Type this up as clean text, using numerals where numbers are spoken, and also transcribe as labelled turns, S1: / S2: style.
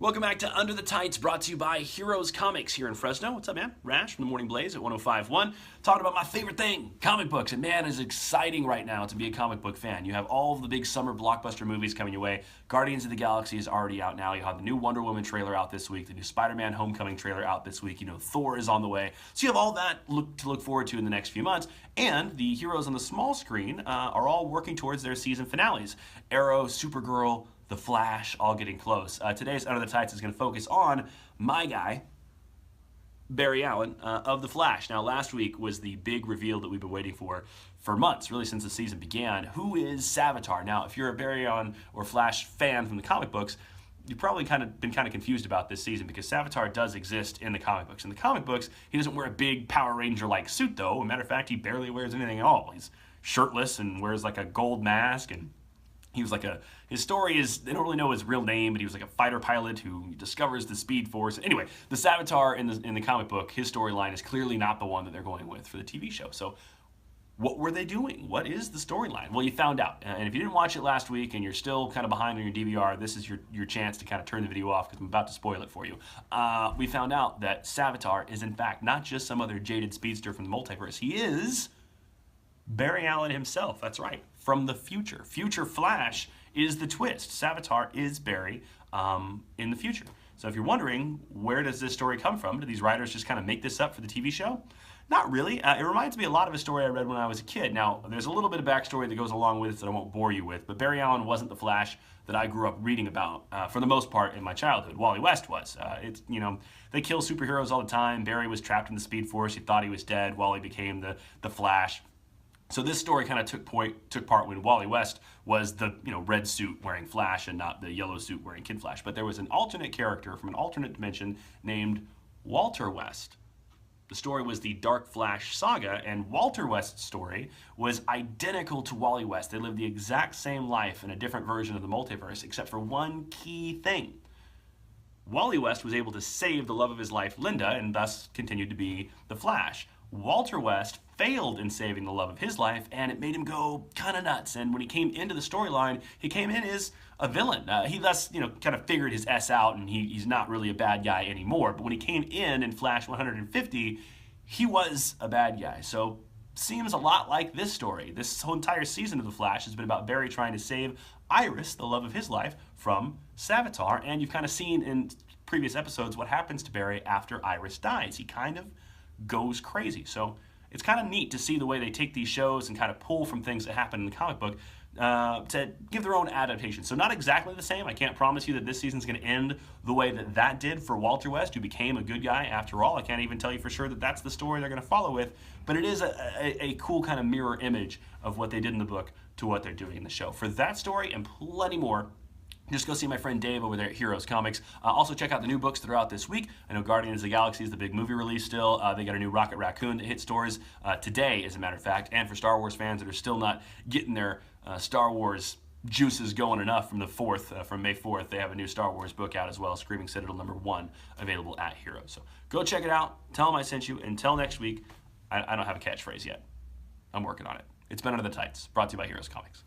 S1: Welcome back to Under the Tights, brought to you by Heroes Comics here in Fresno. What's up, man? Rash from the Morning Blaze at 105.1, talking about my favorite thing, comic books. And man, it's exciting right now to be a comic book fan. You have all of the big summer blockbuster movies coming your way. Guardians of the Galaxy is already out now. You have the new Wonder Woman trailer out this week, the new Spider-Man Homecoming trailer out this week. You know, Thor is on the way. So you have all that to look forward to in the next few months. And the heroes on the small screen are all working towards their season finales. Arrow, Supergirl, The Flash, all getting close. Today's Under the Tights is going to focus on my guy, Barry Allen, of The Flash. Now, last week was the big reveal that we've been waiting for months, really since the season began. Who is Savitar? Now, if you're a Barry Allen or Flash fan from the comic books, you've probably been confused about this season because Savitar does exist in the comic books. In the comic books, he doesn't wear a big Power Ranger-like suit, though. As a matter of fact, he barely wears anything at all. He's shirtless and wears like a gold mask, and he was like his story is, they don't really know his real name, but he was like a fighter pilot who discovers the Speed Force. Anyway, the Savitar in the comic book, his storyline is clearly not the one that they're going with for the TV show. So what were they doing? What is the storyline? Well, you found out. And if you didn't watch it last week and you're still kind of behind on your DVR, this is your chance to kind of turn the video off because I'm about to spoil it for you. We found out that Savitar is in fact not just some other jaded speedster from the multiverse. He is Barry Allen himself. That's right. From the future. Future Flash is the twist. Savitar is Barry in the future. So if you're wondering, where does this story come from? Do these writers just kind of make this up for the TV show? Not really. It reminds me a lot of a story I read when I was a kid. Now, there's a little bit of backstory that goes along with it that I won't bore you with, but Barry Allen wasn't the Flash that I grew up reading about for the most part in my childhood. Wally West was. They kill superheroes all the time. Barry was trapped in the Speed Force. He thought he was dead. Wally became the Flash. So this story kind of took part when Wally West was the red suit wearing Flash and not the yellow suit wearing Kid Flash. But there was an alternate character from an alternate dimension named Walter West. The story was the Dark Flash saga, and Walter West's story was identical to Wally West. They lived the exact same life in a different version of the multiverse, except for one key thing. Wally West was able to save the love of his life, Linda, and thus continued to be the Flash. Walter West failed in saving the love of his life, and it made him go kind of nuts. And when he came into the storyline, he came in as a villain. He thus, kind of figured his S out, and he's not really a bad guy anymore. But when he came in Flash 150, he was a bad guy. So seems a lot like this story. This whole entire season of The Flash has been about Barry trying to save Iris, the love of his life, from Savitar. And you've kind of seen in previous episodes what happens to Barry after Iris dies. He kind of goes crazy. So it's kind of neat to see the way they take these shows and kind of pull from things that happen in the comic book to give their own adaptation. So not exactly the same. I can't promise you that this season's going to end the way that did for Walter West, who became a good guy after all. I can't even tell you for sure that that's the story they're going to follow with, but it is a cool kind of mirror image of what they did in the book to what they're doing in the show. For that story and plenty more, just go see my friend Dave over there at Heroes Comics. Also check out the new books that are out this week. I know Guardians of the Galaxy is the big movie release still. They got a new Rocket Raccoon that hit stores today, as a matter of fact. And for Star Wars fans that are still not getting their Star Wars juices going enough from from May 4th, they have a new Star Wars book out as well, Screaming Citadel #1, available at Heroes. So go check it out. Tell them I sent you. Until next week, I don't have a catchphrase yet. I'm working on it. It's been Under the Tights, brought to you by Heroes Comics.